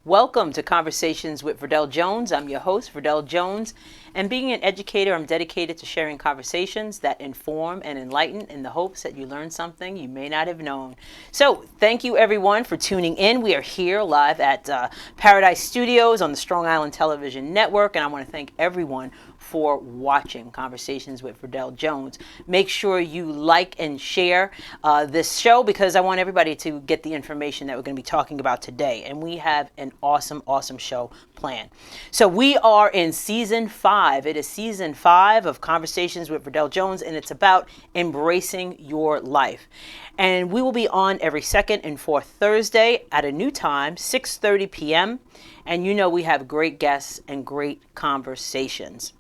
Welcome to Conversations with Verdel Jones. I'm your host, Verdel Jones. And being an educator, I'm dedicated to sharing conversations that inform and enlighten in the hopes that you learn something you may not have known. So thank you everyone for tuning in. We are here live at Paradise Studios on the Strong Island Television Network. And I want to thank everyone for watching Conversations with Verdel Jones. Make sure you like and share this show because I want everybody to get the information that we're going to be talking about today. And we have an awesome show planned. So we are in season 5. It is season 5 of Conversations with Verdel Jones, and it's about embracing your life. And we will be on every second and fourth Thursday at a new time, 6:30 p.m. And you know we have great guests and great conversations.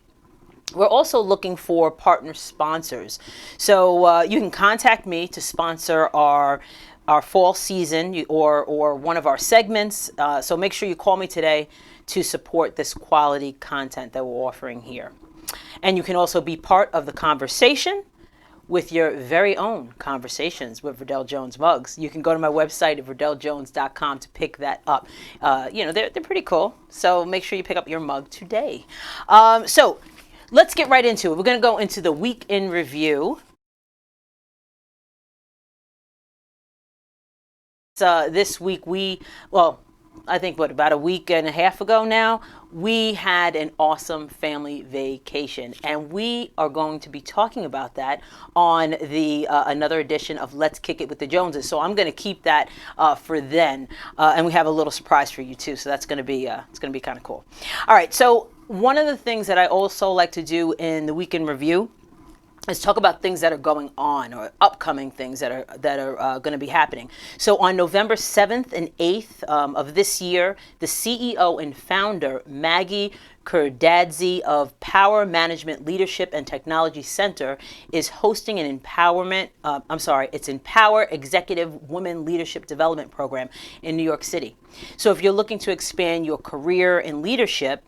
We're also looking for partner sponsors. So you can contact me to sponsor our fall season or one of our segments. So make sure you call me today to support this quality content that we're offering here. And you can also be part of the conversation with your very own Conversations with Verdel Jones mugs. You can go to my website at verdeljones.com to pick that up. They're pretty cool. So make sure you pick up your mug today. So let's get right into it. We're going to go into the week in review. This week I think about a week and a half ago now, we had an awesome family vacation, and we are going to be talking about that on the another edition of Let's Kick It with the Joneses. So I'm going to keep that for then, and we have a little surprise for you too. So that's going to be kind of cool. All right. So one of the things that I also like to do in the week in review is talk about things that are going on or upcoming things that are going to be happening. So on November 7th and 8th of this year, the CEO and founder, Maggie Kurdadzi of Power Management Leadership and Technology Center is hosting an it's Empower Executive Women Leadership Development Program in New York City. So if you're looking to expand your career in leadership,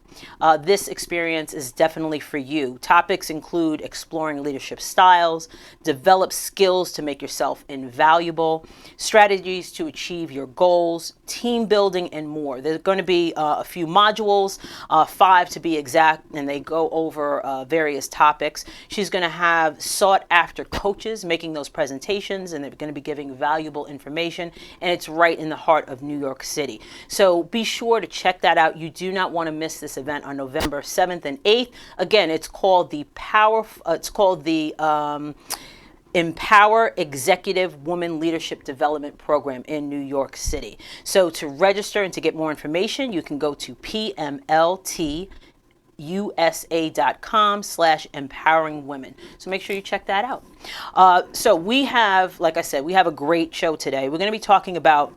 this experience is definitely for you. Topics include exploring leadership styles, develop skills to make yourself invaluable, strategies to achieve your goals, team building, and more. There's going to be a few modules, 5 to be exact, and they go over various topics. She's going to have sought after coaches making those presentations, and they're going to be giving valuable information, and it's right in the heart of New York City. So be sure to check that out. You do not want to miss this event on November 7th and 8th. Again, it's called the Empower Executive Women Leadership Development Program in New York City. So to register and to get more information, you can go to pmltusa.com/empowering women. So make sure you check that out. So we have, like I said, we have a great show today. We're going to be talking about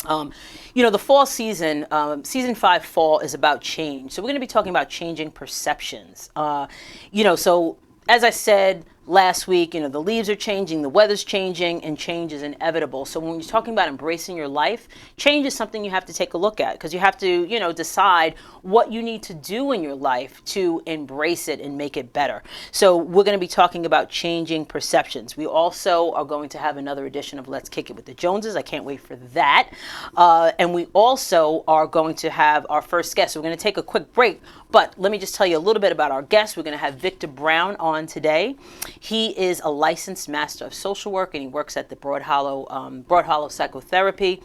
the fall season, season 5 fall is about change. So we're going to be talking about changing perceptions. So as I said last week, the leaves are changing, the weather's changing, and change is inevitable. So when you're talking about embracing your life, change is something you have to take a look at because you have to, decide what you need to do in your life to embrace it and make it better. So we're going to be talking about changing perceptions. We also are going to have another edition of Let's Kick It with the Joneses. I can't wait for that. And we also are going to have our first guest. So we're going to take a quick break, but let me just tell you a little bit about our guest. We're going to have Victor Brown on today. He is a licensed master of social work, and he works at the Broad Hollow Psychotherapy.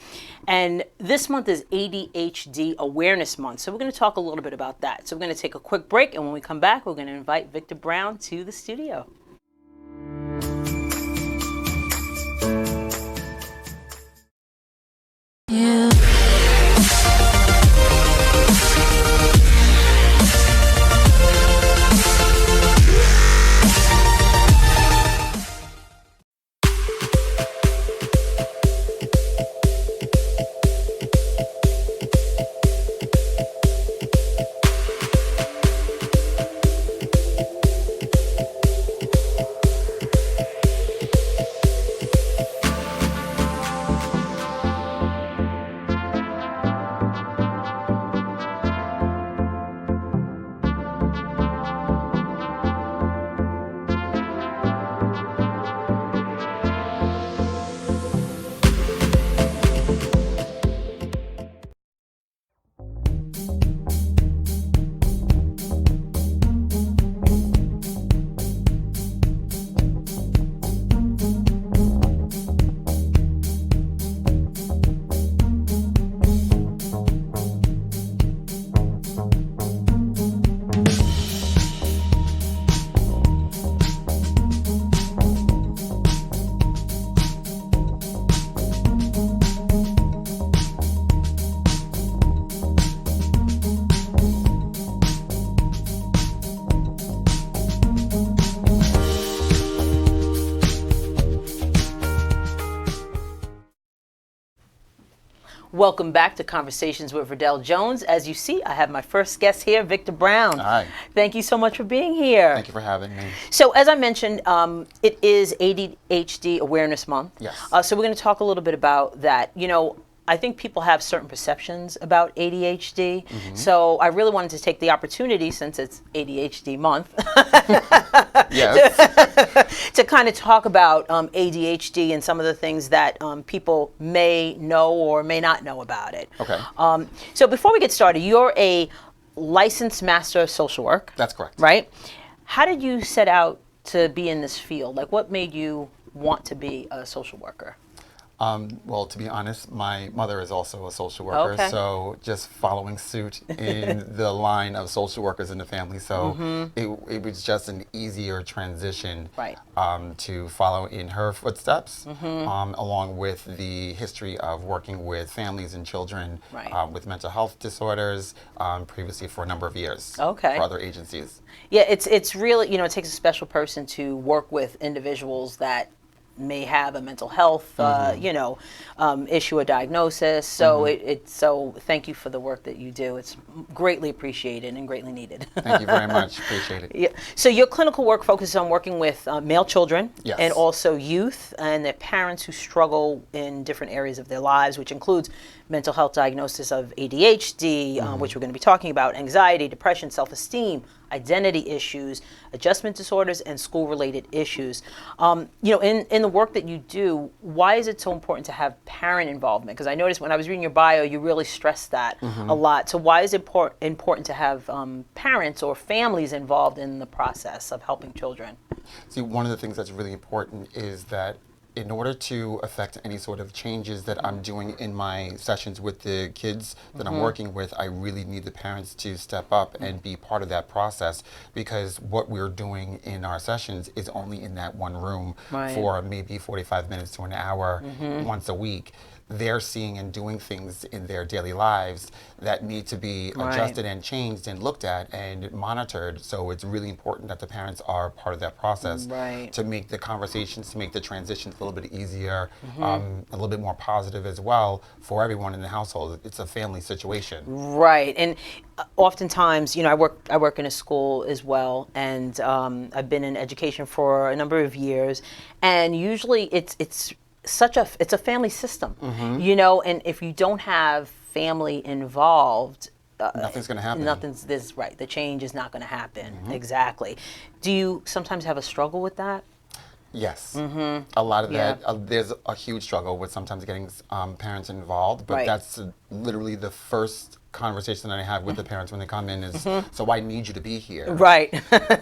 And this month is ADHD Awareness Month. So we're going to talk a little bit about that. So we're going to take a quick break, and when we come back, we're going to invite Victor Brown to the studio. Yeah. Welcome back to Conversations with Verdel Jones. As you see, I have my first guest here, Victor Brown. Hi. Thank you so much for being here. Thank you for having me. So, as I mentioned, it is ADHD Awareness Month. Yes. So we're going to talk a little bit about that. You know, I think people have certain perceptions about ADHD. So I really wanted to take the opportunity, since it's ADHD month, Yes. to kind of talk about ADHD and some of the things that people may know or may not know about it. Okay. So before we get started, you're a licensed master of social work. That's correct. Right? How did you set out to be in this field? Like, what made you want to be a social worker? Well, to be honest, my mother is also a social worker, Okay. so just following suit in the line of social workers in the family. So it was just an easier transition, Right. to follow in her footsteps, along with the history of working with families and children Right. with mental health disorders, previously for a number of years Okay. for other agencies. Yeah, it's really, it takes a special person to work with individuals that may have a mental health, issue or diagnosis. So so thank you for the work that you do. It's greatly appreciated and greatly needed. Thank you very much. Appreciate it. Yeah. So your clinical work focuses on working with male children Yes. and also youth and their parents who struggle in different areas of their lives, which includes mental health diagnosis of ADHD, which we're going to be talking about, anxiety, depression, self-esteem, identity issues, adjustment disorders, and school-related issues. In the work that you do, why is it so important to have parent involvement? Because I noticed when I was reading your bio, you really stressed that a lot. So why is it important to have parents or families involved in the process of helping children? See, one of the things that's really important is that in order to affect any sort of changes that I'm doing in my sessions with the kids that I'm working with, I really need the parents to step up and be part of that process, because what we're doing in our sessions is only in that one room Right. for maybe 45 minutes to an hour once a week. They're seeing and doing things in their daily lives that need to be Right. adjusted and changed and looked at and monitored. So it's really important that the parents are part of that process Right. to make the conversations, to make the transitions a little bit easier, a little bit more positive as well for everyone in the household. It's a family situation. Right, and oftentimes, I work in a school as well, and I've been in education for a number of years, and usually it's a family system, and if you don't have family involved, Nothing's going to happen. the change is not going to happen. Exactly. Do you sometimes have a struggle with that? Yes, a lot of Yeah. that. There's a huge struggle with sometimes getting parents involved, but Right. that's literally the first conversation that I have with the parents when they come in is, so I need you to be here. Right.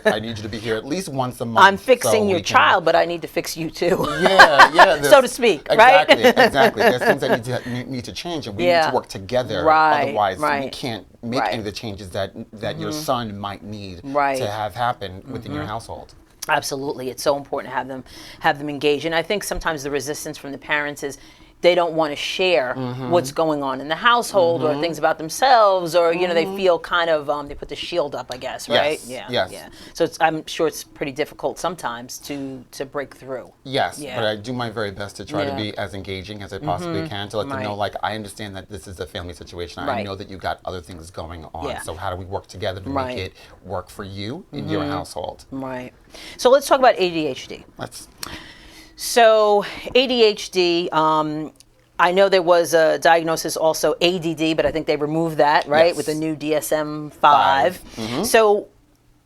I need you to be here at least once a month. I'm fixing so your we can- child, but I need to fix you too. Yeah, So to speak, right? Exactly. There's things that need to change, and we need Yeah. to work together. Right, Otherwise, we right. can't make Right. any of the changes that your son might need Right. to have happen within your household. Absolutely, it's so important to have them engaged, and I think sometimes the resistance from the parents is they don't want to share what's going on in the household or things about themselves, or they feel kind of they put the shield up, I guess, right? Yes, Yeah, yes. yeah. So I'm sure it's pretty difficult sometimes to break through. Yes, Yeah. but I do my very best to try Yeah. to be as engaging as I possibly can, to let them know, Right. like, I understand that this is a family situation. I Right. know that you got other things going on. Yeah. So how do we work together to Right. make it work for you in your household? Right. So let's talk about ADHD. Let's. So ADHD, I know there was a diagnosis also ADD, but I think they removed that, right, Yes. with the new DSM-5. So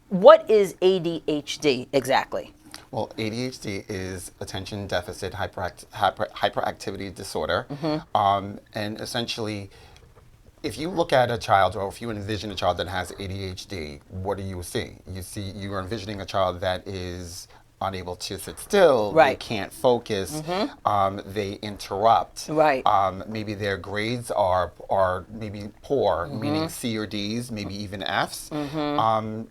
what is ADHD exactly? Well, ADHD is attention deficit hyperactivity disorder, and essentially, if you look at a child, or if you envision a child that has ADHD, what do you see? You are envisioning a child that is unable to sit still, Right. they can't focus, they interrupt. Right. Maybe their grades are maybe poor, meaning C or D's, maybe even F's.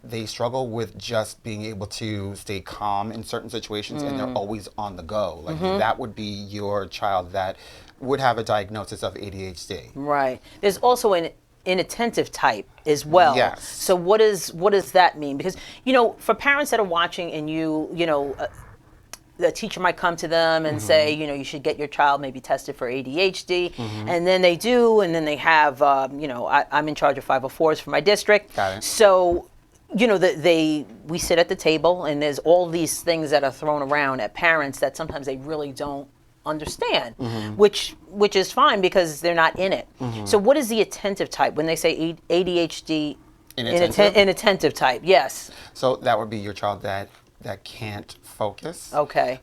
They struggle with just being able to stay calm in certain situations, and they're always on the go. Like that would be your child that would have a diagnosis of ADHD. Right. There's also an inattentive type as well. Yes. So what does that mean? Because for parents that are watching and the teacher might come to them and say, you should get your child maybe tested for ADHD, and then they do, and then they have, I'm in charge of 504s for my district. Got it. So, we sit at the table, and there's all these things that are thrown around at parents that sometimes they really don't understand, which is fine because they're not in it. So, what is the attentive type when they say ADHD? Inattentive type, yes. So that would be your child that can't focus. Okay.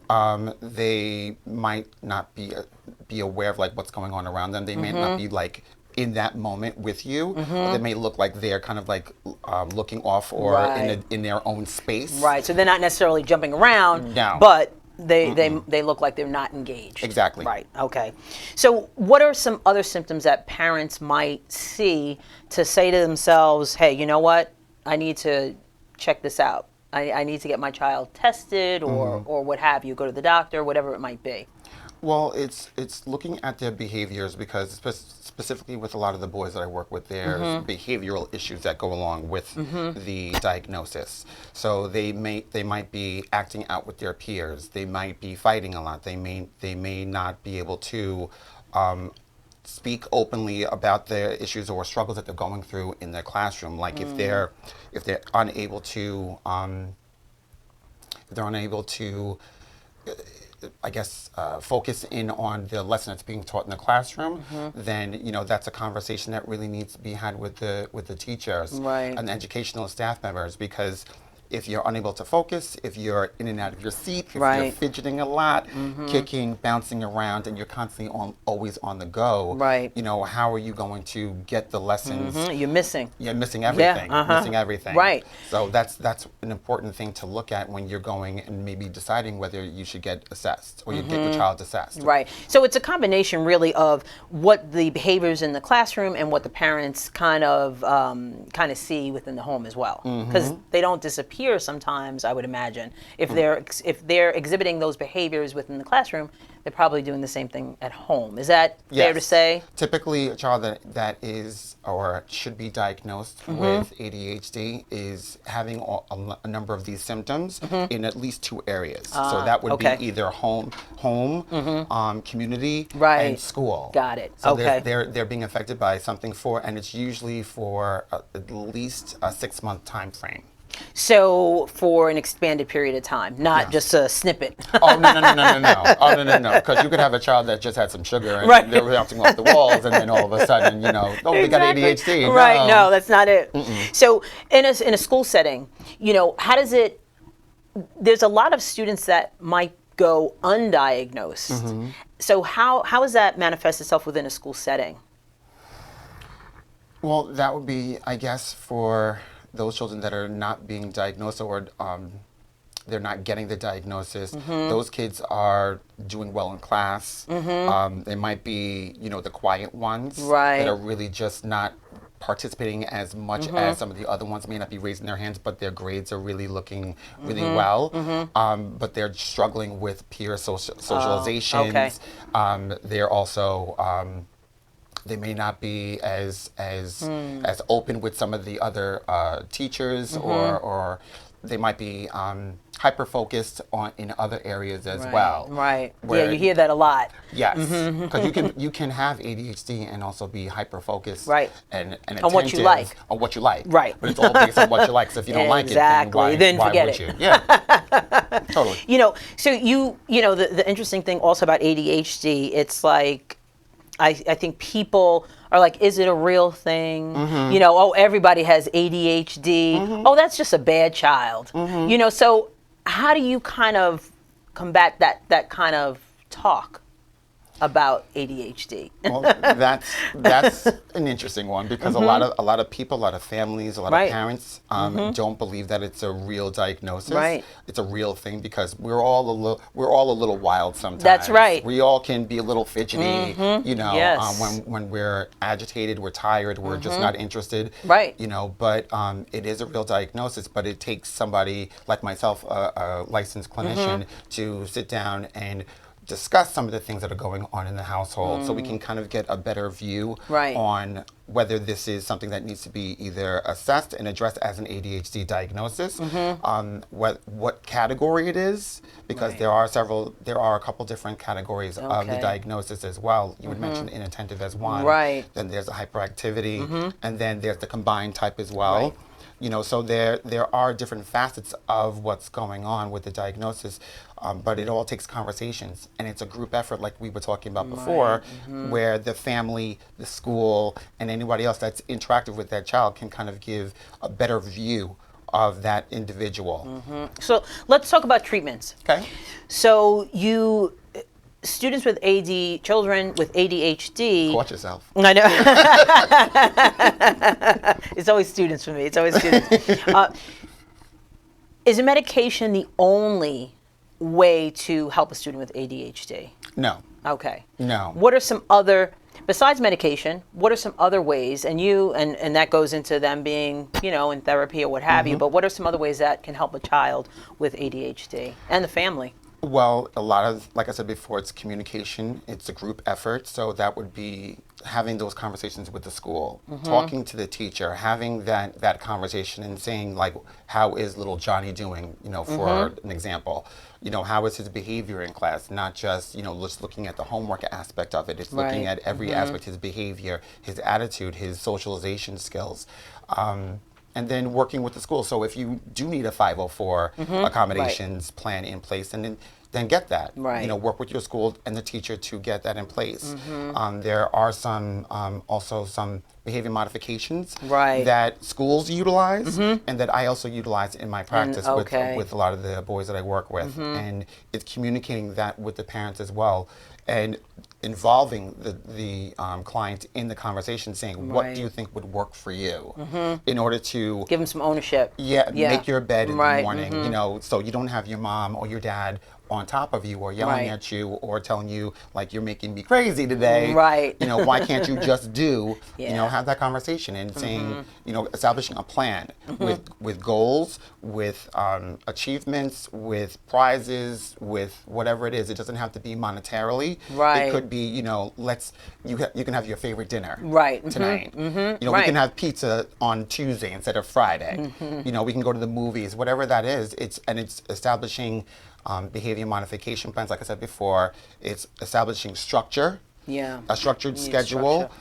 They might not be aware of like what's going on around them. They may not be like in that moment with you. They may look like they're kind of like looking off or Right. in their own space. Right. So they're not necessarily jumping around, No. but they look like they're not engaged. Exactly. Right. Okay. So what are some other symptoms that parents might see to say to themselves, hey, you know what? I need to check this out. I need to get my child tested or what have you, go to the doctor, whatever it might be. Well, it's looking at their behaviors because specifically with a lot of the boys that I work with, there's behavioral issues that go along with the diagnosis. So they might be acting out with their peers. They might be fighting a lot. They may not be able to speak openly about the issues or struggles that they're going through in their classroom. Like if they're unable to I guess, focus in on the lesson that's being taught in the classroom, then that's a conversation that really needs to be had with the teachers Right. and the educational staff members. Because if you're unable to focus, if you're in and out of your seat, if you're Right. fidgeting a lot, kicking, bouncing around, and you're constantly always on the go, Right. how are you going to get the lessons? You're missing. You're missing everything. Missing everything. Right. So that's an important thing to look at when you're going and maybe deciding whether you should get assessed or you get your child assessed. Right. So it's a combination really of what the behaviors in the classroom and what the parents kind of see within the home as well, because they don't disappear sometimes. I would imagine if they're exhibiting those behaviors within the classroom, they're probably doing the same thing at home. Is that fair to Yes. say? Typically, a child that is or should be diagnosed with ADHD is having a number of these symptoms in at least two areas. So that would okay. be either home, community, Right. and school. Got it. So Okay. they're being affected by something and it's usually for at least a 6-month time frame. So for an expanded period of time, not just a snippet. Oh, no. Oh, no. Because you could have a child that just had some sugar and Right. they're bouncing off the walls, and then all of a sudden, they got ADHD. Right. No, that's not it. So in a school setting, how does it? There's a lot of students that might go undiagnosed. So how does that manifest itself within a school setting? Well, that would be, I guess, for those children that are not being diagnosed or they're not getting the diagnosis. Those kids are doing well in class. They might be, the quiet ones Right. that are really just not participating as much as some of the other ones. May not be raising their hands, but their grades are really looking really well. But they're struggling with peer socializations. Okay. They're also they may not be as open with some of the other teachers, or they might be hyper focused in other areas as well. Right. Where- Yeah, you hear that a lot. Yes, because you can have ADHD and also be hyper focused. Right. And On what you attentive like. On what you like. Right. But it's all based on what you like. So if you don't like it, Exactly. then why Then would forget you? it. Yeah. Totally. So the interesting thing also about ADHD, it's like, I think people are like, is it a real thing? Everybody has ADHD. Oh, that's just a bad child. So how do you kind of combat that kind of talk about ADHD? Well, that's an interesting one because a lot of people, a lot of families, a lot Right. of parents don't believe that it's a real diagnosis. Right. It's a real thing because we're all a little wild sometimes. That's right. We all can be a little fidgety. Yes. When we're agitated, we're tired, we're just not interested. Right. But it is a real diagnosis. But it takes somebody like myself, a licensed clinician, to sit down and discuss some of the things that are going on in the household so we can kind of get a better view Right. on whether this is something that needs to be either assessed and addressed as an ADHD diagnosis, what category it is, because Right. there are a couple different categories of the Okay. diagnosis as well. You would mention inattentive as one. Right. Then there's the hyperactivity, and then there's the combined type as well. Right. You know, so there are different facets of what's going on with the diagnosis, but it all takes conversations, and it's a group effort, like we were talking about before, where the family, the school, and anybody else that's interactive with that child can kind of give a better view of that individual. So let's talk about treatments. Okay. So students with children with ADHD. Watch yourself. I know. It's always students for me. It's always students. Is a medication the only way to help a student with ADHD? No. Okay. No. What are some other, besides medication, what are some other ways, and that goes into them being, in therapy or what have you, but what are some other ways that can help a child with ADHD and the family? Well, a lot of, like I said before, it's communication. It's a group effort. So that would be having those conversations with the school, talking to the teacher, having that conversation and saying, like, how is little Johnny doing, for an example. How is his behavior in class? Not just, just looking at the homework aspect of it. It's looking at every aspect, his behavior, his attitude, his socialization skills. And then working with the school. So if you do need a 504 accommodations plan in place, and then get that. Right. Work with your school and the teacher to get that in place. There are also some behavior modifications that schools utilize and that I also utilize in my practice with a lot of the boys that I work with. And it's communicating that with the parents as well, and involving the client in the conversation, saying, what do you think would work for you in order to give them some ownership. Make your bed in the morning, so you don't have your mom or your dad on top of you or yelling at you or telling you, like, you're making me crazy today. Right. Why can't you just have that conversation and saying, establishing a plan with goals, with achievements, with prizes, with whatever it is. It doesn't have to be monetarily. Right. It could be, you can have your favorite dinner tonight. We can have pizza on Tuesday instead of Friday. We can go to the movies, whatever that is. It's establishing behavior modification plans, like I said before. It's establishing structure, a structured schedule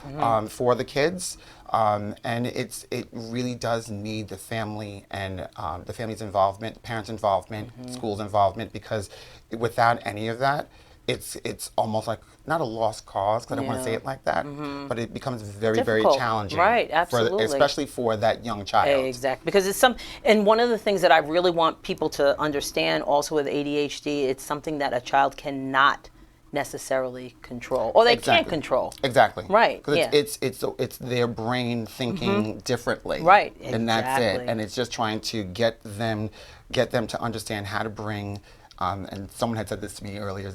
for the kids, and it really does need the family and the family's involvement, parents' involvement, schools' involvement, because without any of that, it's almost like not a lost cause, because I don't want to say it like that, but it becomes very, difficult. very challenging. Right, absolutely. Especially for that young child. Exactly, because and one of the things that I really want people to understand also with ADHD, it's something that a child cannot necessarily control, or they can't control. Exactly. Right. Because it's their brain thinking differently. Right. And that's it. And it's just trying to get them to understand how to bring. And someone had said this to me earlier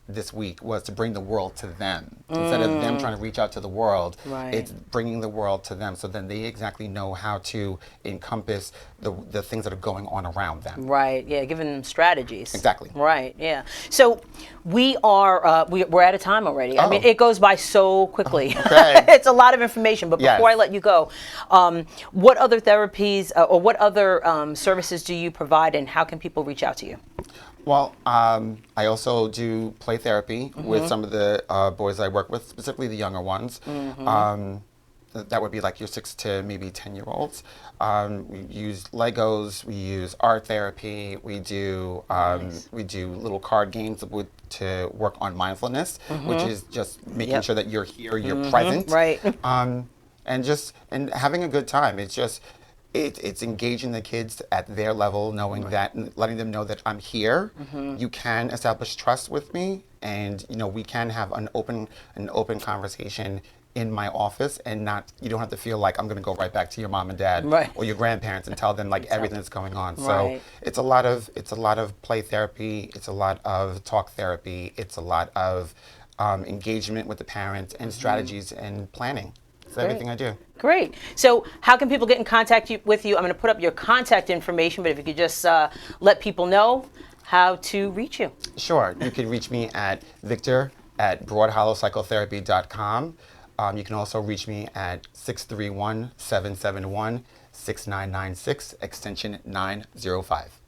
this week, was to bring the world to them. Instead of them trying to reach out to the world, it's bringing the world to them, so then they exactly know how to encompass the things that are going on around them. Right, giving them strategies. Exactly. Right, So we are, we're out of time already. I mean, it goes by so quickly. Okay. It's a lot of information, but before I let you go, what other therapies or what other services do you provide, and how can people reach out to you? Well, I also do play therapy with some of the boys I work with, specifically the younger ones. That would be like your 6 to maybe 10-year-olds. We use Legos. We use art therapy. We do little card games to work on mindfulness, which is just making sure that you're here, you're present, right? And having a good time. It's engaging the kids at their level, knowing that, and letting them know that I'm here. You can establish trust with me, and we can have an open conversation in my office, and you don't have to feel like I'm going to go right back to your mom and dad or your grandparents and tell them like everything that's going on. So it's a lot of play therapy. It's a lot of talk therapy. It's a lot of engagement with the parents and strategies and planning. It's everything I do. Great. So how can people get in contact with you? I'm going to put up your contact information, but if you could just let people know how to reach you. Sure. You can reach me at victor@broadhollowpsychotherapy.com. You can also reach me at 631-771-6996, extension 905.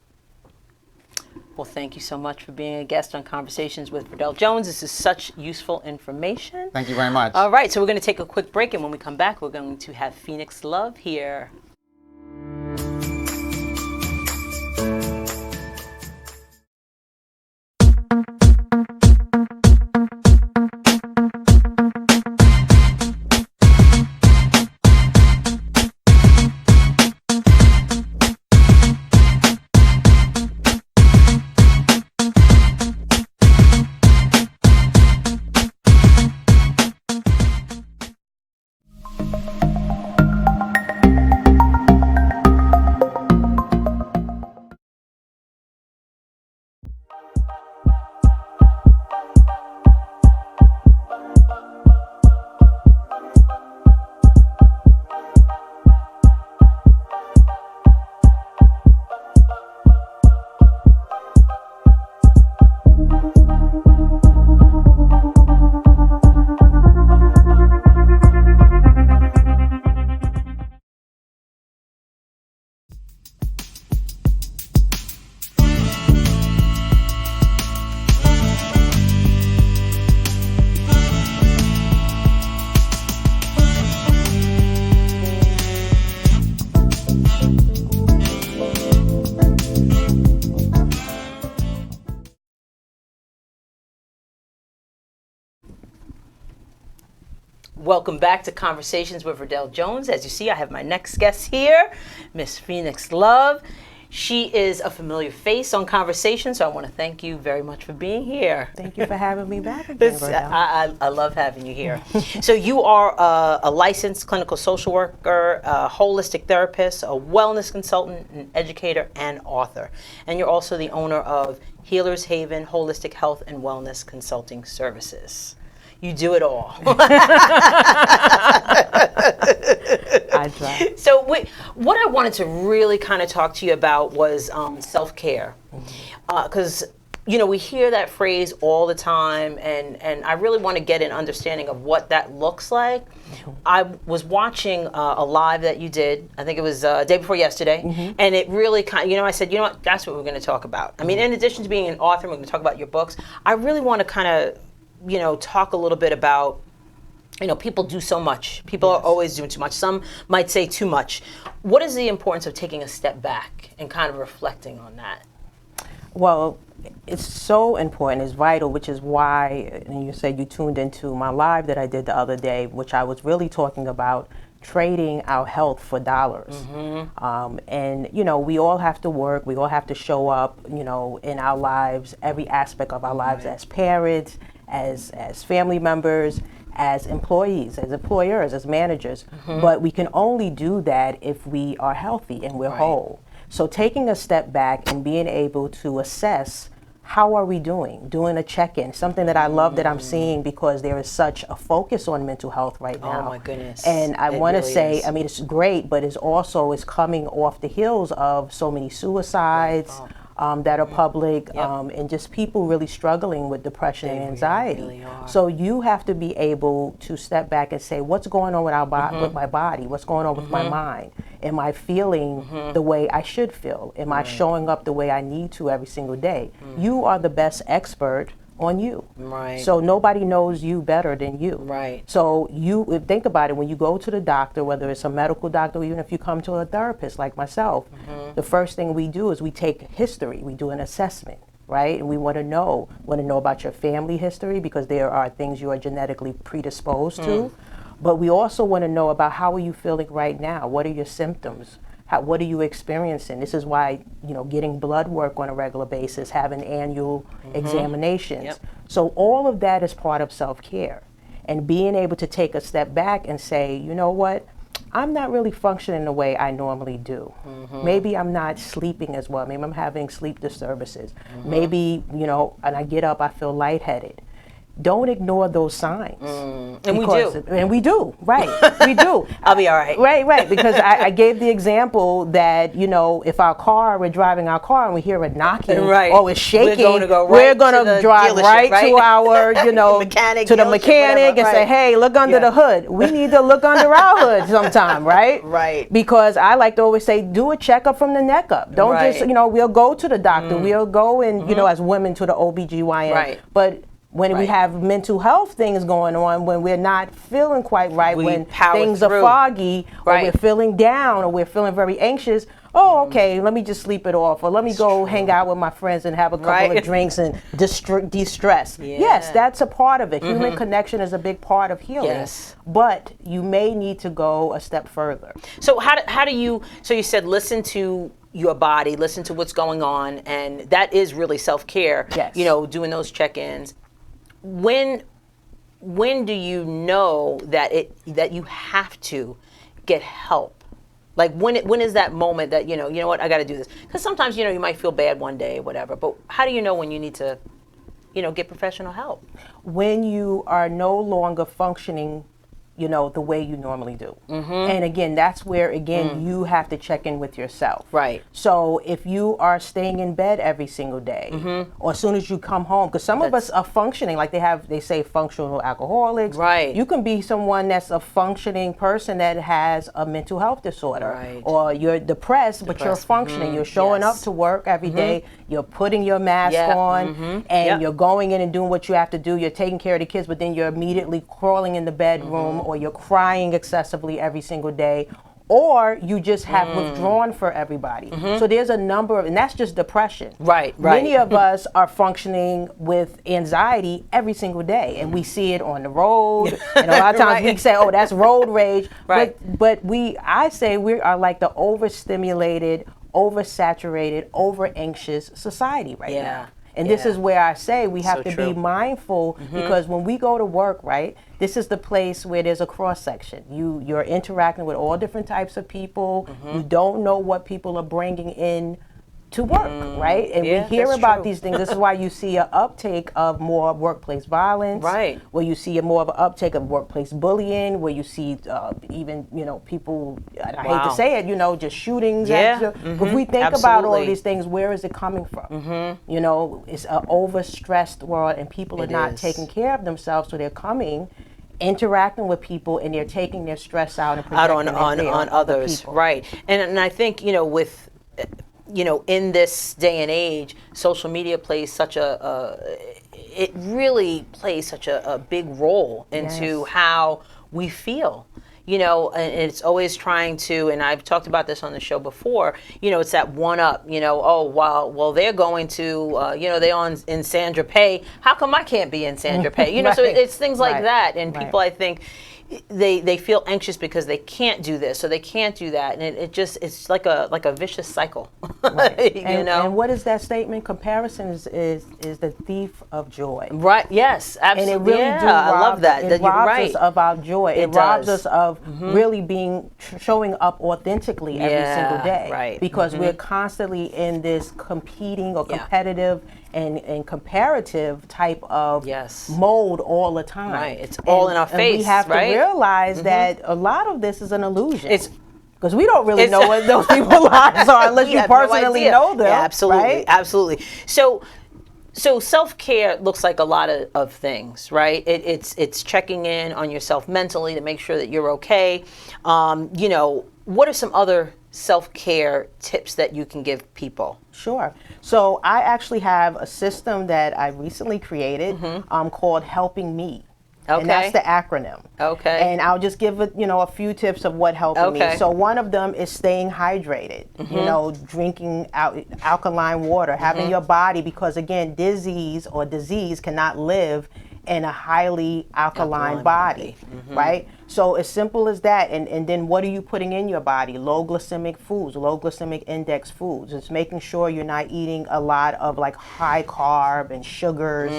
Well, thank you so much for being a guest on Conversations with Verdel Jones. This is such useful information. Thank you very much. All right, so we're going to take a quick break, and when we come back, we're going to have Phoenix Love here. Welcome back to Conversations with Verdel Jones. As you see, I have my next guest here, Miss Phoenix Love. She is a familiar face on Conversations, so I want to thank you very much for being here. Thank you for having me back again, Verdel. I love having you here. So you are a licensed clinical social worker, a holistic therapist, a wellness consultant, an educator, and author. And you're also the owner of Healer's Haven Holistic Health and Wellness Consulting Services. You do it all. I try. So what I wanted to really kind of talk to you about was self-care. Because, we hear that phrase all the time, and I really want to get an understanding of what that looks like. I was watching a live that you did, I think it was day before yesterday, and it really kind of, I said, what, that's what we're going to talk about. I mean, in addition to being an author, we're going to talk about your books. I really want to kind of talk a little bit about, people do so much. People are always doing too much. Some might say too much. What is the importance of taking a step back and kind of reflecting on that? Well, it's so important, it's vital, which is why, and you said you tuned into my live that I did the other day, which I was really talking about trading our health for dollars. And, we all have to work, we all have to show up, in our lives, every aspect of our lives as parents, as family members, as employees, as employers, as managers. But we can only do that if we are healthy and we're whole. So taking a step back and being able to assess how are we doing a check-in, something that I love that I'm seeing because there is such a focus on mental health right now. Oh my goodness. And I want to really say, is. I mean, it's great, but it's coming off the heels of so many suicides that are public, and just people really struggling with depression and anxiety. Really are. So you have to be able to step back and say, what's going on with with my body? What's going on with my mind? Am I feeling the way I should feel? Am I showing up the way I need to every single day? You are the best expert on you. Right. So nobody knows you better than you. Right. So you think about it, when you go to the doctor, whether it's a medical doctor, or even if you come to a therapist like myself, the first thing we do is we take history, we do an assessment, right? And we want to know about your family history, because there are things you are genetically predisposed to. But we also want to know about how are you feeling right now? What are your symptoms? What are you experiencing? This is why, getting blood work on a regular basis, having annual examinations. So all of that is part of self-care. And being able to take a step back and say, you know what? I'm not really functioning the way I normally do. Maybe I'm not sleeping as well. Maybe I'm having sleep disturbances. Maybe, and I get up, I feel lightheaded. don't ignore those signs. And we do. And we do, right. We do. I'll be all right. Right. Because I gave the example that, if we're driving our car and we hear it knocking or it's shaking, we're going to drive right to our, mechanic, to the mechanic and say, hey, look under the hood. We need to look under our hood sometime, right? Right. Because I like to always say, do a checkup from the neck up. Don't just, we'll go to the doctor. We'll go and, as women to the OBGYN. Right. But when we have mental health things going on, when we're not feeling quite right, when things are foggy, or we're feeling down, or we're feeling very anxious, okay, let me just sleep it off, or let me go hang out with my friends and have a couple of drinks and de-stress. Yeah. Yes, that's a part of it. Human connection is a big part of healing. Yes. But you may need to go a step further. So how do you, so you said listen to your body, listen to what's going on, and that is really self-care, yes. Doing those check-ins. When do you know that you have to get help? Like when is that moment that you know what, I got to do this? Because sometimes you might feel bad one day, whatever. But how do you know when you need to, get professional help? When you are no longer functioning, the way you normally do. And again, that's where you have to check in with yourself. Right. So if you are staying in bed every single day, or as soon as you come home, because some of us are functioning, like they say functional alcoholics. Right. You can be someone that's a functioning person that has a mental health disorder. Right. Or you're depressed, but you're functioning. You're showing up to work every day. You're putting your mask on, and you're going in and doing what you have to do. You're taking care of the kids, but then you're immediately crawling in the bedroom, or you're crying excessively every single day, or you just have withdrawn for everybody. So there's a number of, and that's just depression. Right. Many of us are functioning with anxiety every single day, and we see it on the road. And a lot of times we say, "Oh, that's road rage." Right. But I say we are like the overstimulated, oversaturated, over anxious society right now. And this is where I say we have to be mindful, because when we go to work, right, this is the place where there's a cross section. You're interacting with all different types of people. You don't know what people are bringing in to work, right? And we hear about these things. This is why you see an uptake of more workplace violence. Right. Where you see more of an uptake of workplace bullying, where you see even, people, I hate to say it, just shootings. If we think about all these things, where is it coming from? It's an overstressed world, and people are not taking care of themselves, so they're coming, interacting with people, and they're taking their stress out and projecting on others. People. Right. And I think, with in this day and age, social media plays it really plays such a big role into how we feel. And it's always trying to, and I've talked about this on the show before, it's that one up, well, they're going to, they're in San Tropez, how come I can't be in San Tropez? So it's things like that. And people, I think, they feel anxious because they can't do this, or they can't do that, and it's like a vicious cycle. Right. And what is that statement? Comparison is the thief of joy. Right. Yes. Absolutely. And it really I love that. It robs us of our joy. It robs us of really showing up authentically every single day. Right. Because we're constantly in this competing or competitive and comparative type of mode all the time. Right. It's all in our face. And we have to realize that a lot of this is an illusion. Because we don't really know what those people's lives are unless you personally know them. Yeah, absolutely. Right? Absolutely. So self-care looks like a lot of things, right? It's checking in on yourself mentally to make sure that you're okay. What are some other self-care tips that you can give people? Sure. So I actually have a system that I recently created called Helping Me. Okay. And that's the acronym. Okay. And I'll just give it, a few tips of what helping me. So one of them is staying hydrated, drinking alkaline water, having your body, because again, disease cannot live in a highly alkaline body, right? So as simple as that. And then what are you putting in your body? Low glycemic foods, low glycemic index foods. It's making sure you're not eating a lot of like high carb and sugars.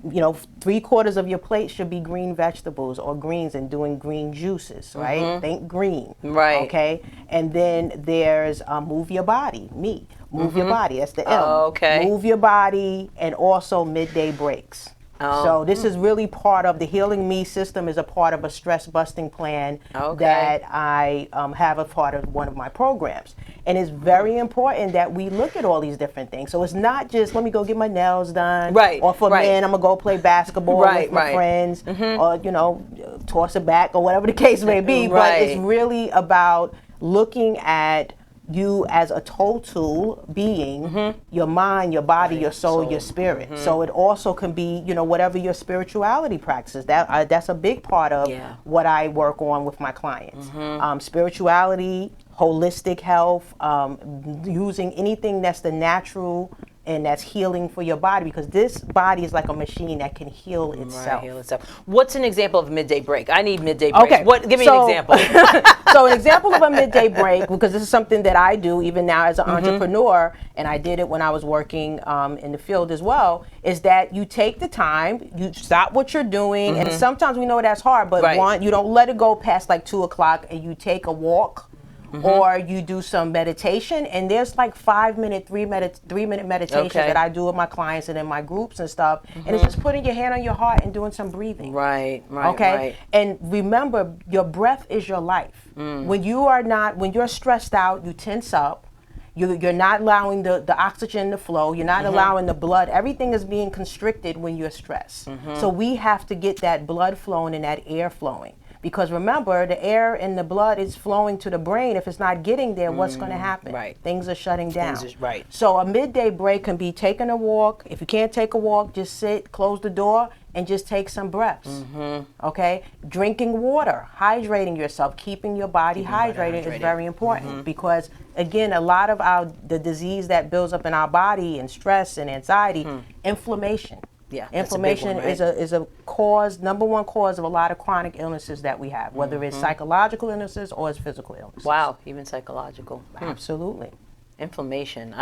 3/4 of your plate should be green vegetables or greens, and doing green juices, right? Think green. Right. Okay. And then there's move your body, move your body. That's the M. Okay. Move your body, and also midday breaks. So this is really part of the Healing Me system, is a part of a stress busting plan Okay. that I have a part of one of my programs. And it's very important that we look at all these different things. So it's not just, let me go get my nails done. Right, Or for right. men, I'm going to go play basketball Right, with my right. friends. Or, toss it back or whatever the case may be. But it's Right. really about looking at you as a total being, your mind, your body, your soul, your spirit. So it also can be, whatever your spirituality practices. That's a big part of Yeah. what I work on with my clients. Spirituality, holistic health, using anything that's the natural and that's healing for your body, because this body is like a machine that can heal itself. Right, heal itself. What's an example of a midday break? I need midday breaks. Okay. Give me an example. So an example of a midday break, because this is something that I do even now as an entrepreneur, and I did it when I was working in the field as well, is that you take the time, you stop what you're doing, and sometimes we know that's hard, but Right. you don't let it go past like 2:00, and you take a walk. Or you do some meditation, and there's like 5-minute, 3-minute meditations Okay. that I do with my clients and in my groups and stuff. And it's just putting your hand on your heart and doing some breathing. Right, Okay. right. And remember, your breath is your life. When you're stressed out, you tense up. You're not allowing the oxygen to flow. You're not allowing the blood. Everything is being constricted when you're stressed. So we have to get that blood flowing and that air flowing. Because remember, the air and the blood is flowing to the brain. If it's not getting there, what's going to happen? Right. Things are shutting down. Right. So a midday break can be taking a walk. If you can't take a walk, just sit, close the door, and just take some breaths. Okay? Drinking water, hydrating yourself, keeping your body hydrated is very important. Because again, a lot of the disease that builds up in our body and stress and anxiety, inflammation. Yeah, that's a big Inflammation one, right? is a number one cause of a lot of chronic illnesses that we have, whether it's psychological illnesses or it's physical illnesses. Wow, even psychological. Absolutely. Inflammation.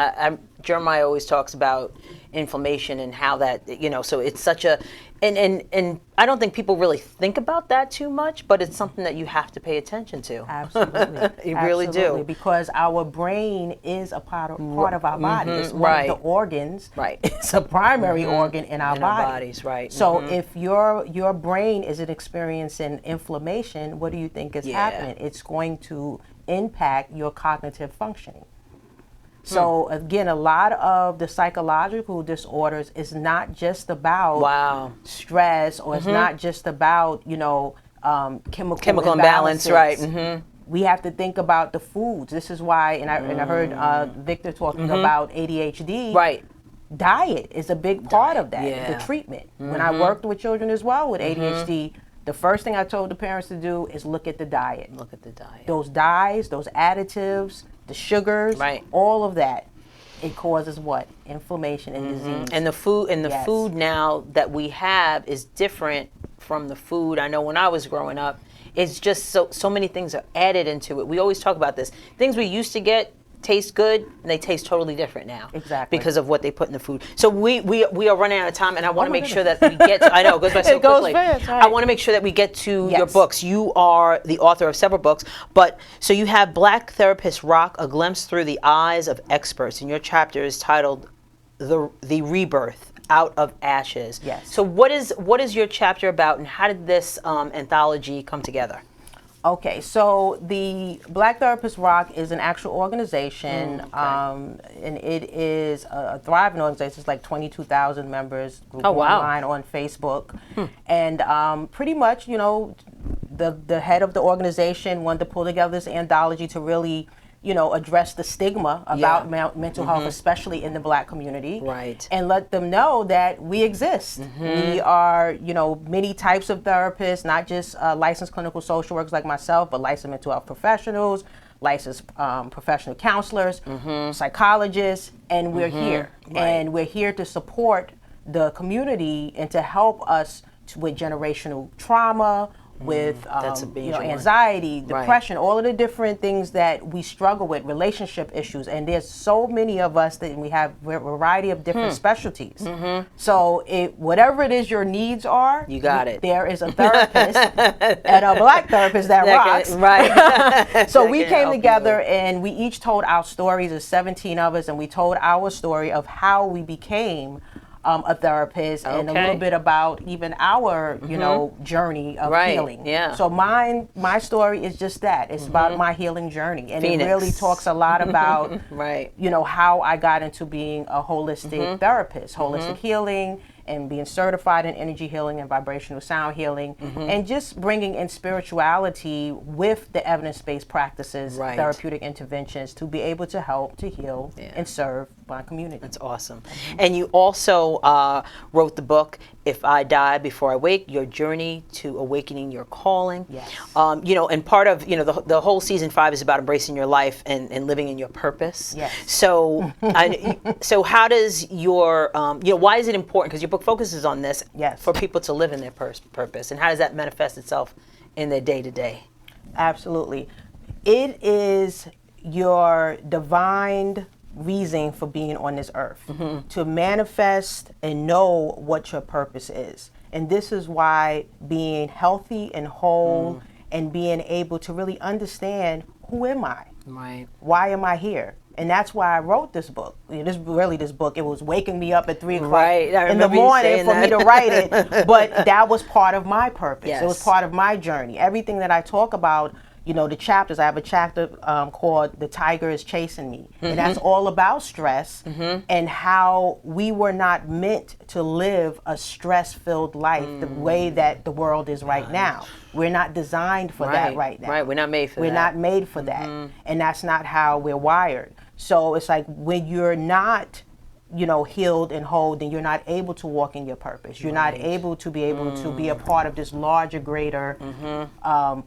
Jeremiah always talks about inflammation and how that, so it's such a, and I don't think people really think about that too much, but it's something that you have to pay attention to. Absolutely. You really do. Absolutely, because our brain is a part of our body. It's one right. of the organs. Right. It's a primary organ in our body. bodies, right. So if your brain isn't experiencing inflammation, what do you think is Yeah. happening? It's going to impact your cognitive functioning. So again, a lot of the psychological disorders is not just about Wow. stress, or it's not just about chemical imbalance, imbalances. right. We have to think about the foods. This is why, and I heard Victor talking about ADHD. Right. Diet is a big part of that. yeah. The treatment. When I worked with children as well with ADHD, the first thing I told the parents to do is look at the diet. Look at the diet. Those dyes, those additives, the sugars, Right. all of that, it causes what? Inflammation and disease. And the Yes. food now that we have is different from the food I know when I was growing up. It's just so many things are added into it. We always talk about this. Things we used to get taste good, and they taste totally different now. Exactly. Because of what they put in the food. So we are running out of time, and I want to my make sure that we get to, I know, it goes by so It goes quickly. fast, right. I want to make sure that we get to your Yes. books. You are the author of several books, but so you have Black Therapists Rock, A Glimpse Through the Eyes of Experts, and your chapter is titled The Rebirth Out of Ashes. Yes. So what is your chapter about, and how did this anthology come together? Okay, so the Black Therapists Rock is an actual organization, and it is a thriving organization. It's like 22,000 members, group Oh, wow. online on Facebook, and pretty much, the head of the organization wanted to pull together this anthology to really, address the stigma about mental health, especially in the Black community, Right. and let them know that we exist. We are, many types of therapists, not just licensed clinical social workers like myself, but licensed mental health professionals, licensed professional counselors, psychologists, and we're here. Right. And we're here to support the community and to help us with generational trauma, with That's a major one. anxiety, Right. depression, all of the different things that we struggle with, relationship issues, and there's so many of us that we have a variety of different specialties. So whatever it is your needs are, You got it. there is a therapist and a Black therapist that rocks. Right. So That we can came help together and we each told our stories. There's 17 of us, and we told our story of how we became a therapist, and a Okay. little bit about even our, you know, journey of Right, healing. yeah. So my story is just that. It's about my healing journey, and Phoenix. it really talks a lot about, Right. you know, how I got into being a holistic therapist, holistic healing, and being certified in energy healing and vibrational sound healing, and just bringing in spirituality with the evidence-based practices, Right. therapeutic interventions to be able to help to heal and serve my community. That's awesome. And you also wrote the book, If I Die Before I Wake, Your Journey to Awakening Your Calling. Yes. You know, and part of, you know, the whole season 5 is about embracing your life and living in your purpose. Yes. So, so how does your, you know, why is it important? Because your book focuses on this, Yes. for people to live in their purpose. And how does that manifest itself in their day-to-day? Absolutely. It is your divine reason for being on this earth, to manifest and know what your purpose is. And this is why being healthy and whole and being able to really understand, who am I? Right. Why am I here? And that's why I wrote this book. You know, this book, it was waking me up at 3 o'clock Right, I in the remember you morning saying for me that. to write it. But that was part of my purpose. It was Yes. part of my journey. Everything that I talk about, you know, the chapters, I have a chapter called The Tiger is Chasing Me. And that's all about stress and how we were not meant to live a stress-filled life the way that the world is right now. We're not designed for that right now. Right, we're not made for We're that. not made for that. And that's not how we're wired. So it's like when you're not, you know, healed and whole, then you're not able to walk in your purpose. You're not able to be a part of this larger, greater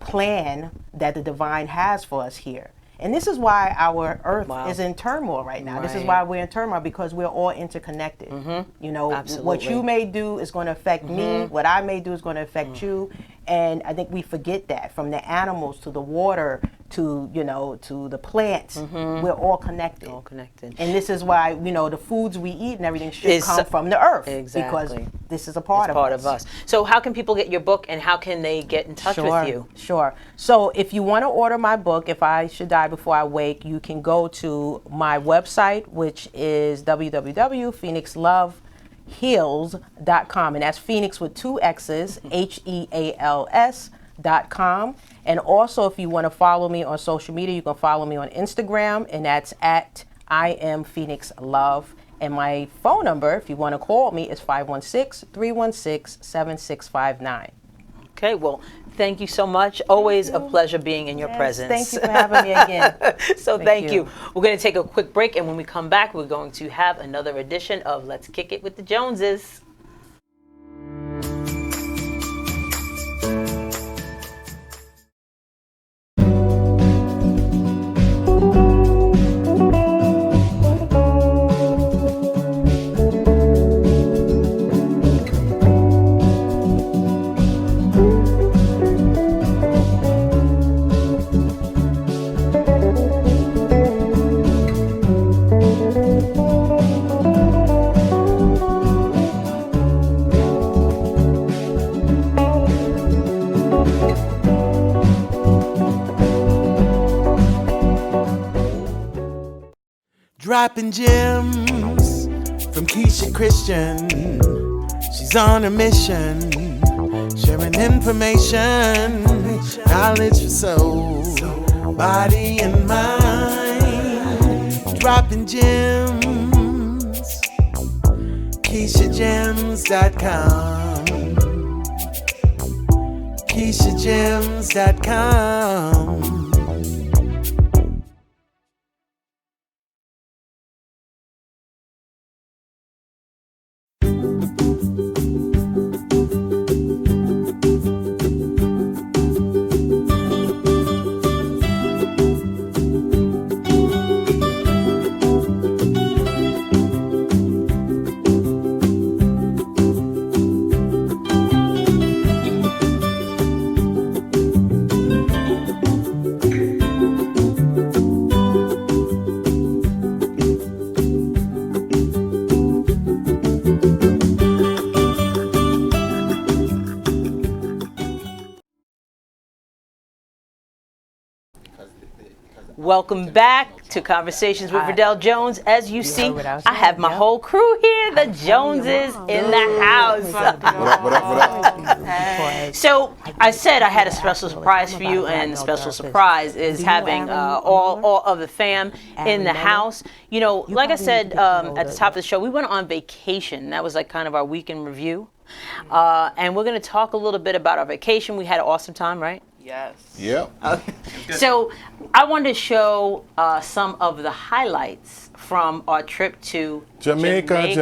plan that the divine has for us here. And this is why our earth is in turmoil right now. This is why we're in turmoil, because we're all interconnected. You know, what Absolutely. you may do is going to affect me. What I may do is going to affect you. And I think we forget that, from the animals to the water to, you know, to the plants, we're all connected. All connected. And this is why, you know, the foods we eat and everything should Is- come from the earth. Exactly. Because this is a part, Of us. So how can people get your book, and how can they get in touch with you? Sure. So if you want to order my book, If I Should Die Before I Wake, you can go to my website, which is www.phoenixloveheals.com. And that's Phoenix with 2 X's, HEALS.com. And also, if you want to follow me on social media, you can follow me on Instagram, and that's at I am Phoenix Love. And my phone number, if you want to call me, is 516-316-7659. Okay, well, thank you so much. Always a pleasure being in your presence. Thank you for having me again. So thank you. you. We're going to take a quick break, and when we come back, we're going to have another edition of Let's Kick It with the Joneses. Dropping gems from Keisha Christian. She's on a mission, sharing information, knowledge for soul, body and mind. Dropping gems, KeishaGems.com, KeishaGems.com. Welcome back to Conversations with Verdel Jones. As you see, heard what I was I have saying, my yep. whole crew here. The Joneses in the house. What up? So I said I had a special surprise for you, and the special surprise is having all of the fam in the house. You know, like I said at the top of the show, we went on vacation. That was like kind of our weekend review. And we're going to talk a little bit about our vacation. We had an awesome time, right? Yes. Yep. So I wanted to show some of the highlights from our trip to Jamaica.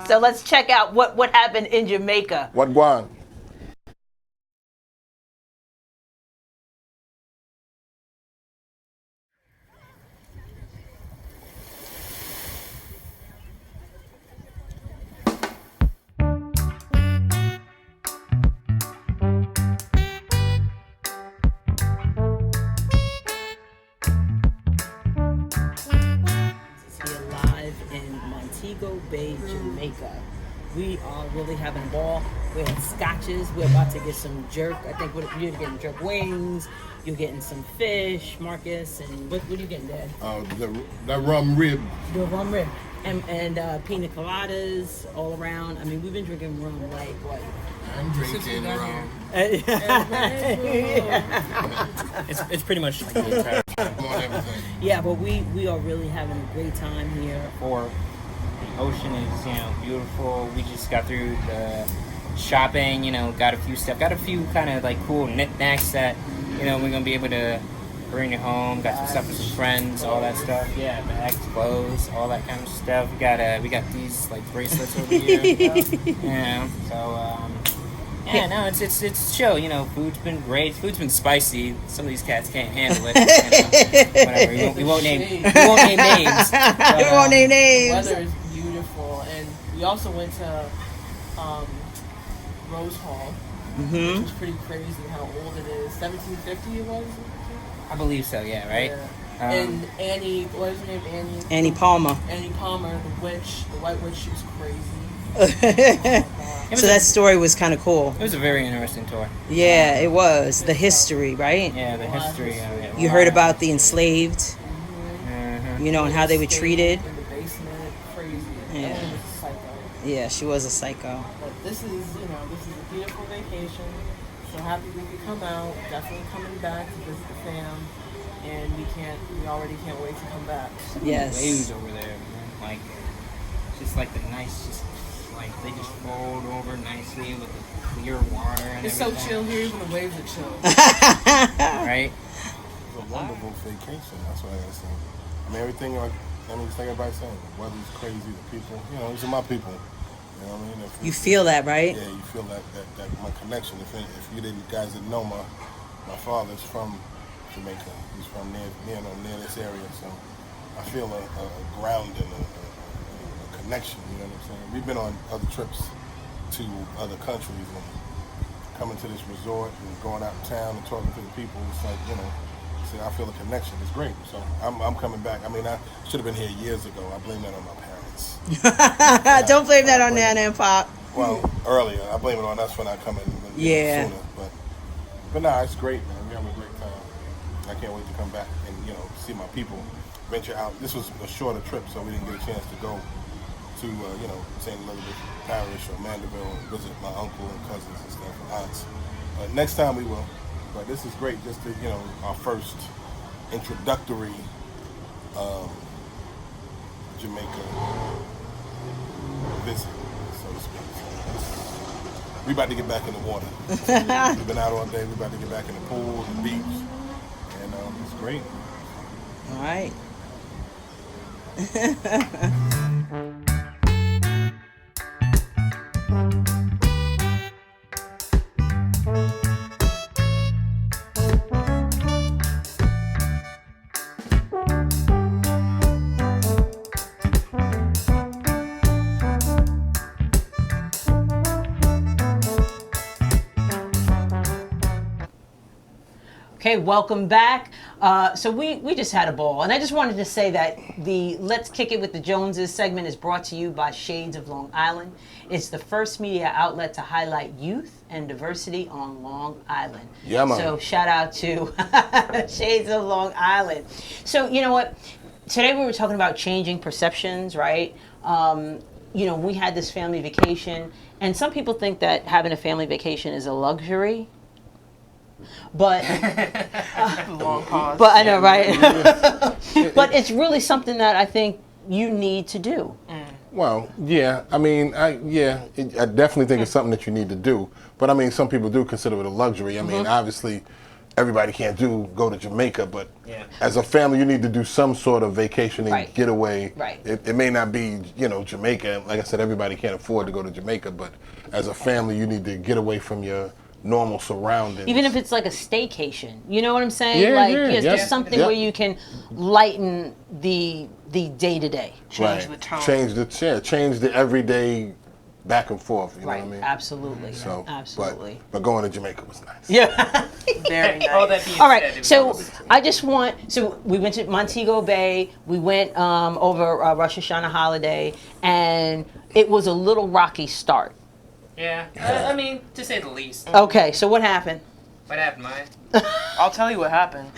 So let's check out what happened in Jamaica. What guan? Here live in Montego Bay, Jamaica. We are really having a ball. We had scotches. We're about to get some jerk. I think you're getting jerk wings. You're getting some fish, Marcus. And what are you getting, Dad? That rum rib. The rum rib. And pina coladas all around. I mean, we've been drinking rum like what? I'm drinking rum. It's pretty much like the entire On everything. Yeah, but we are really having a great time here. or the ocean is, beautiful. We just got through the shopping, got a few kind of like cool knickknacks that, we're gonna be able to bring it home. Got some stuff for some friends, all that stuff. Yeah, bags, clothes, all that kind of stuff. We got these like bracelets over here. It's chill. Food's been great. Food's been spicy. Some of these cats can't handle it. Whatever. We won't name names. We won't name The names. weather is beautiful, and we also went to Rose Hall, which was pretty crazy how old it is. 1750 it was. I believe so. Yeah. Right. Yeah. And Annie, what is her name? Annie Palmer. Annie Palmer, the witch, the White Witch. She was crazy. So that story was kind of cool. It was a very interesting tour. Yeah, it was. The history, right? Yeah, the history of it. You heard about the enslaved, Mhm. and how they were treated. In the basement, crazy. Yeah. That woman was a psycho. Yeah, she was a psycho. But this is a beautiful vacation. So happy we could come out. Definitely coming back to visit the fam, and we already can't wait to come back. Yes. Waves over there, man. Like, just like the nice, like they just fold over nicely with the clear water and It's so everything. chill here, even the waves are chill. Right? It's a wonderful vacation. That's what I gotta say. I mean, everything just like everybody's saying. The weather's crazy. The people, these are my people. You know what I mean? You feel that, right? Yeah, you feel that my connection. If you guys didn't know, my father's from Jamaica. He's from near this area, so I feel a ground and a connection. You know what I'm saying? We've been on other trips to other countries and coming to this resort and going out of town and talking to the people. It's like see, I feel a connection. It's great. So I'm coming back. I mean, I should have been here years ago. I blame that on my parents. Don't blame that on Nana and Pop. Well, earlier. I blame it on us for not coming Yeah. sooner. But nah, it's great, man. We're having a great time. I can't wait to come back and see my people, venture out. This was a shorter trip, so we didn't get a chance to go to St. Elizabeth Parish or Mandeville and visit my uncle and cousins and stuff and aunts. Next time we will. But this is great, just to our first introductory Jamaica visit, so to speak. So we about to get back in the water. We've been out all day. We about to get back in the pool, the beach, and it's great. All right. Okay, welcome back. So we just had a ball. And I just wanted to say that the Let's Kick It with the Joneses segment is brought to you by Shades of Long Island. It's the first media outlet to highlight youth and diversity on Long Island. Yeah, man. So shout out to Shades of Long Island. So you know what? Today we were talking about changing perceptions, right? We had this family vacation, and some people think that having a family vacation is a luxury. But Long pause. but I know, right? But it's really something that I think you need to do. Well, yeah. I mean, I definitely think it's something that you need to do. But I mean, some people do consider it a luxury. I mean, obviously, everybody can't go to Jamaica, but as a family, you need to do some sort of vacationing Right. getaway. Right. It may not be, Jamaica. Like I said, everybody can't afford to go to Jamaica, but as a family, you need to get away from your normal surroundings. Even if it's like a staycation, you know what I'm saying? Yeah, like, yeah, yes, yeah. just something Yeah. where you can lighten the day to day. Change the tone. Change the everyday back and forth. You know what I mean? Absolutely. So, absolutely. But going to Jamaica was nice. Yeah. Very nice. All that being All said, right. it So was- we went to Montego Bay. We went over Rosh Hashanah holiday, and it was a little rocky start. yeah, I mean, to say the least. Okay. So what happened? What happened, Maya? I'll tell you what happened.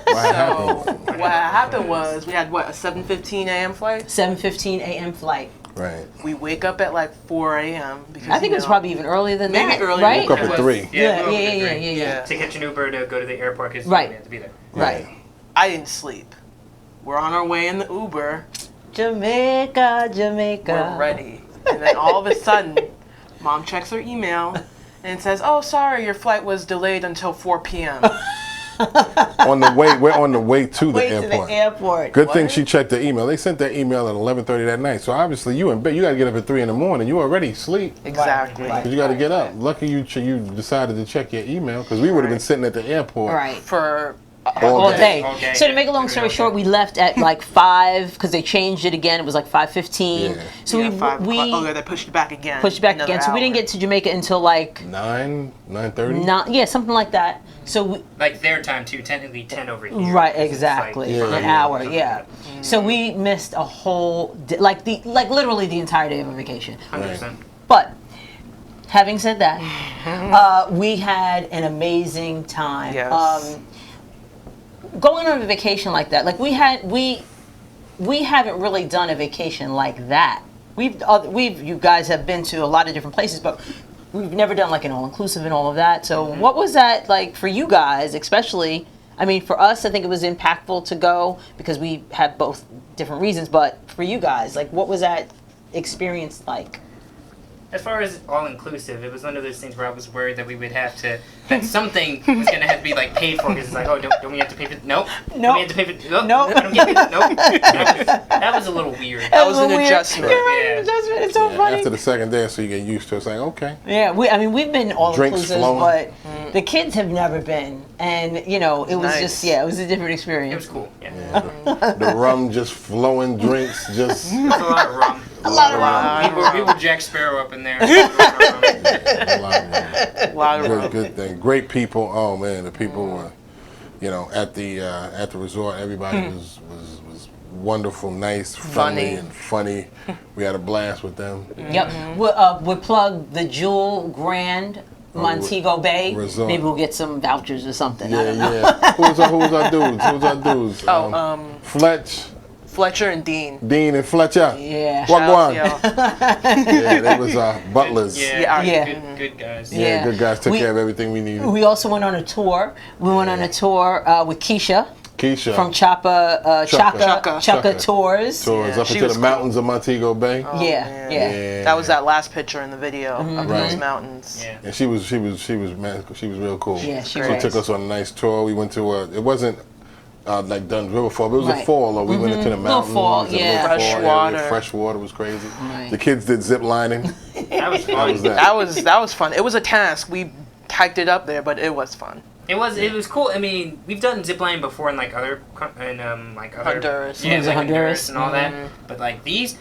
What happened? What happened was we had a 7:15 a.m. flight. 7:15 a.m. flight. Right. We wake up at like 4 a.m. because I think it was probably even earlier than Maybe that. earlier. right? Woke up at It was- 3. Yeah, we woke yeah, up at yeah, 3. yeah, yeah. To catch an Uber to go to the airport because Right. we had to be there. Right. I didn't sleep. We're on our way in the Uber. Jamaica, Jamaica. We're ready. And then all of a sudden, Mom checks her email and says, "Oh, sorry, your flight was delayed until 4 p.m." We're on the way to the Way airport. to the airport. Good thing she checked the email. They sent that email at 11:30 that night. So obviously you in bed. You got to get up at 3 in the morning. You already asleep. Exactly. Right. Cause you got to get up. Lucky you decided to check your email because we would have been sitting at the airport. Right. For All day. All day. So to make a long story short, we left at like 5 because they changed it again. It was like 5:15. Yeah. So yeah, we 5 o'clock. Oh, yeah, we they pushed it back again. pushed it back Another again. So we didn't hour. get to Jamaica until like 9:30. something like that. So we, Like their time too, technically 10 over here. right, because it's exactly, like Yeah. an hour, yeah. So we missed a whole like literally the entire day of a vacation. 100%. But having said that, we had an amazing time. Yes. Going on a vacation like that, like we haven't really done a vacation like that. You guys have been to a lot of different places, but we've never done like an all-inclusive and all of that. So what was that like for you guys, especially? I mean, for us, I think it was impactful to go because we had both different reasons. But for you guys, like, what was that experience like? As far as all-inclusive, it was one of those things where I was worried that we would have to, that something was going to have to be like paid for because it's like, oh, don't we have to pay for, nope. Nope. Don't we have to pay for, nope. Nope. I don't get it, nope. That was a little weird. That was an Weird. adjustment. You're right, Yeah. adjustment. It's so funny. After the second day, so you get used to it. It's like okay. Yeah, we've been all Drinks inclusive, flowing. but the kids have never been, and it was Nice. just it was a different It experience. was cool, yeah. The rum just flowing, drinks just It was a lot of rum. A lot of rum. We were Jack Sparrow up in there. a lot of rum. A lot of Good thing. Great people. Oh man, the people were, at the resort. Everybody was wonderful, nice, friendly, and funny. We had a blast with them. Yep. We plugged the Jewel Grand Montego Bay. Resort. Maybe we'll get some vouchers or something. I don't know. Yeah. Who's our dudes? Fletcher and Dean. Dean and Fletcher. Yeah. Wagwan. Yeah. Yeah, they was butlers. Yeah, Yeah. Good guys. Yeah, Yeah. good guys took We- care of everything we needed. We also went on a tour. We went on a tour with Keisha Keisha from Chaka Chaka. Tours. tours Yeah, up she into was the cool. mountains of Montego Bay. Oh, Yeah, man. yeah. That was that last picture in the video of those Right. mountains. Yeah. And she was real cool. Yeah, she She was. took us on a nice tour. We went to it wasn't like Dunn's River Fall, but it was a Right. fall. Or we went into the mountains. fall, and a yeah. little Fresh fall water. area. Fresh water was crazy. Right. The kids did zip lining. That was How fun. was that? That was fun. It was a task. We hiked it up there, but it was fun. It was cool. I mean, we've done ziplining before in like other Honduras. Yeah, Was it like Honduras? and all that. But like these,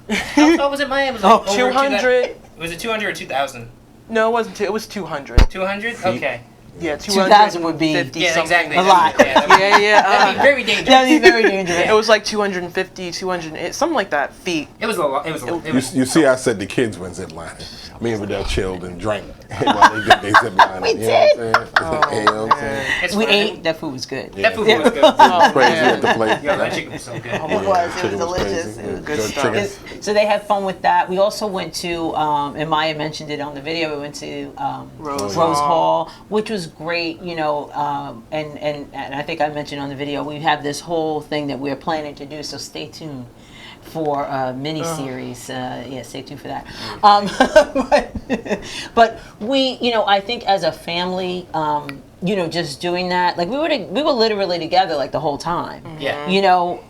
how tall was it, Maya? It was like over 200. Was it 200 or 2,000? No, it wasn't. It was 200. 200? Feet. Okay. Yeah, 2,000 would be Yeah, exactly. a lot. That'd be very dangerous. That'd be very dangerous. It was like 250, 200, something like that feet. It was a lot. It was a lot. You see, I said the kids went zip lining. Me and Verdel chilled and drank while they did their zip lining. We you know what I'm saying? You know what I'm saying? It's We fun. ate. That food was good. That food was good. Crazy at the plate. Yo, that chicken was so good. It was Chicken delicious. crazy. It was Yeah, good jerk stuff. chicken. So they had fun with that. We also went to, and Maya mentioned it on the video. We went to Rose Hall, which was great. You know, and I think I mentioned on the video we have this whole thing that we're planning to do. So stay tuned for a mini series. Yeah, stay tuned for that. But we, you know, I think as a family, you know, just doing that, like we were literally together like the whole time. Yeah. You know,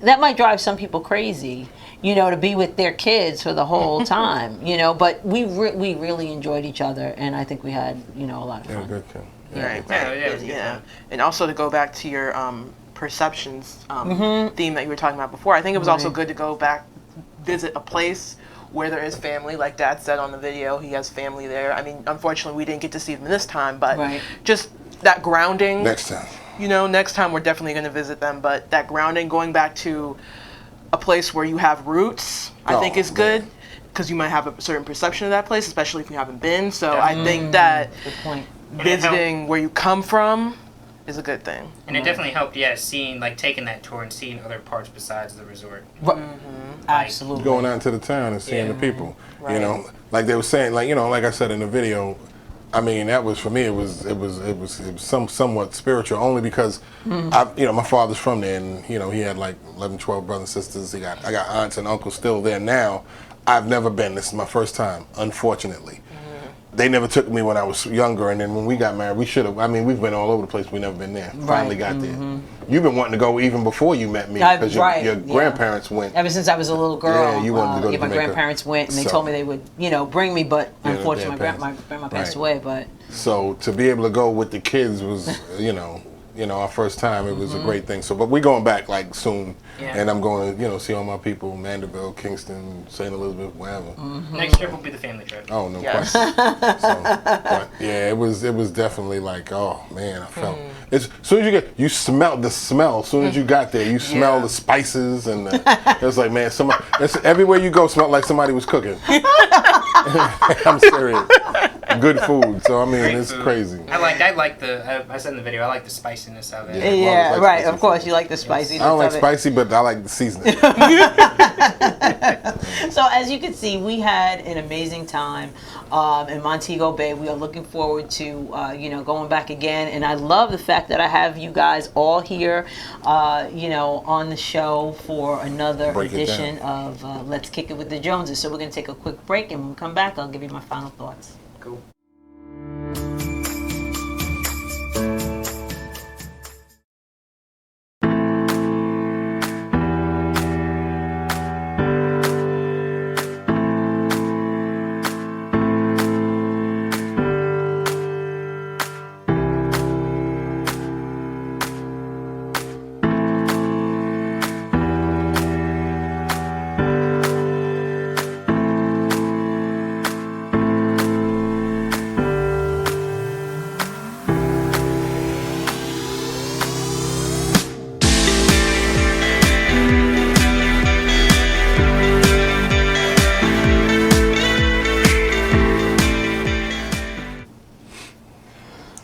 that might drive some people crazy, you know, to be with their kids for the whole time, you know, but we really enjoyed each other, and I think we had, you know, a lot of fun. Good thing. Right, Yeah, yeah, it was yeah. And also to go back to your perceptions theme that you were talking about before, I think it was also good to go back, visit a place where there is family, like Dad said on the video, he has family there. I mean, unfortunately, we didn't get to see them this time, but just that grounding. Next time. You know, next time we're definitely going to visit them, but that grounding, going back to a place where you have roots, I think is good, because you might have a certain perception of that place, especially if you haven't been. So I think that Good point. visiting where you come from is a good thing. And it definitely helped, yeah, seeing, like, taking that tour and seeing other parts besides the resort. Absolutely. Going out into the town and seeing the people. Right. You know, like they were saying, like, you know, like I said in the video, I mean, that was for me. It was somewhat spiritual, only because you know, my father's from there, and you know, he had like 11, 12 brothers and sisters. I got aunts and uncles still there now. I've never been. This is my first time, unfortunately. They never took me when I was younger, and then when we got married, we should have. I mean, we've been all over the place. We never been there. Finally got there. You've been wanting to go even before you met me, because your grandparents went. Ever since I was a little girl, Yeah, you wanted to go to my Jamaica. grandparents went, and they So- told me they would, you know, bring me, but unfortunately, their my parents. grandma passed Right. away. But So to be able to go with the kids was, you know, our first time. It was a great thing. So, but we're going back like soon, Yeah. and I'm going to, you know, see all my people, Mandeville, Kingston, St. Elizabeth, wherever. Next trip will be the family trip. Oh, no Yes. question. So, but yeah, it was definitely like, oh man, I felt. As soon as you smelled the smell. As soon as you got there, you smell the spices, and it was like, man, everywhere you go, smelled like somebody was cooking. I'm serious. Good food. So I mean, Great it's food. crazy. I said in the video, I like the spiciness of it. Yeah. yeah, like right. spicy Of course, food. you like the spiciness. I don't like of it. spicy, but I like the seasoning. So as you can see, we had an amazing time in Montego Bay. We are looking forward to you know, going back again, and I love the fact that I have you guys all here, you know, on the show for another Break it edition of Let's Kick It with the Joneses. So we're going to take a quick break, and when we come back, I'll give you my final thoughts. Cool.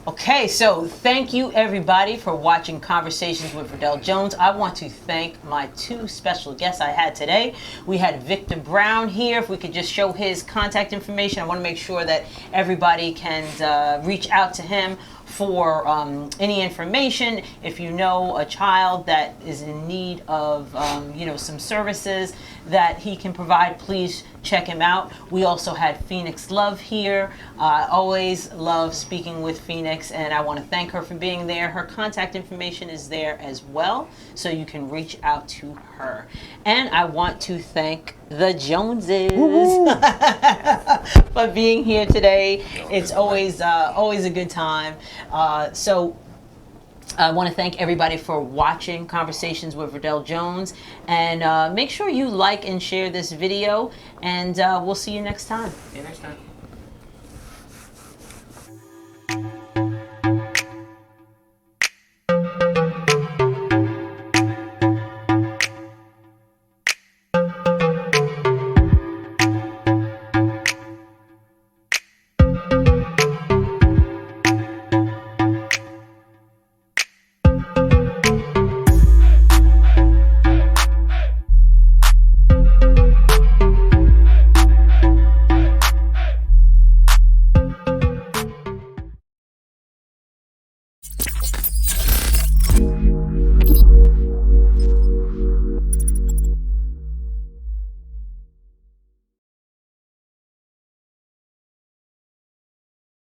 Okay, so thank you everybody for watching Conversations with Verdel Jones. I want to thank my two special guests I had today. We had Victor Brown here. If we could just show his contact information, I want to make sure that everybody can reach out to him for any information. If you know a child that is in need of you know, some services that he can provide, please check him out. We also had Phoenix Love here. Always love speaking with Phoenix, and I want to thank her for being there. Her contact information is there as well, so you can reach out to her. And I want to thank the Joneses for being here today. It's always a good time. So I want to thank everybody for watching Conversations with Verdel Jones, and make sure you like and share this video, and we'll see you next time. See you next time.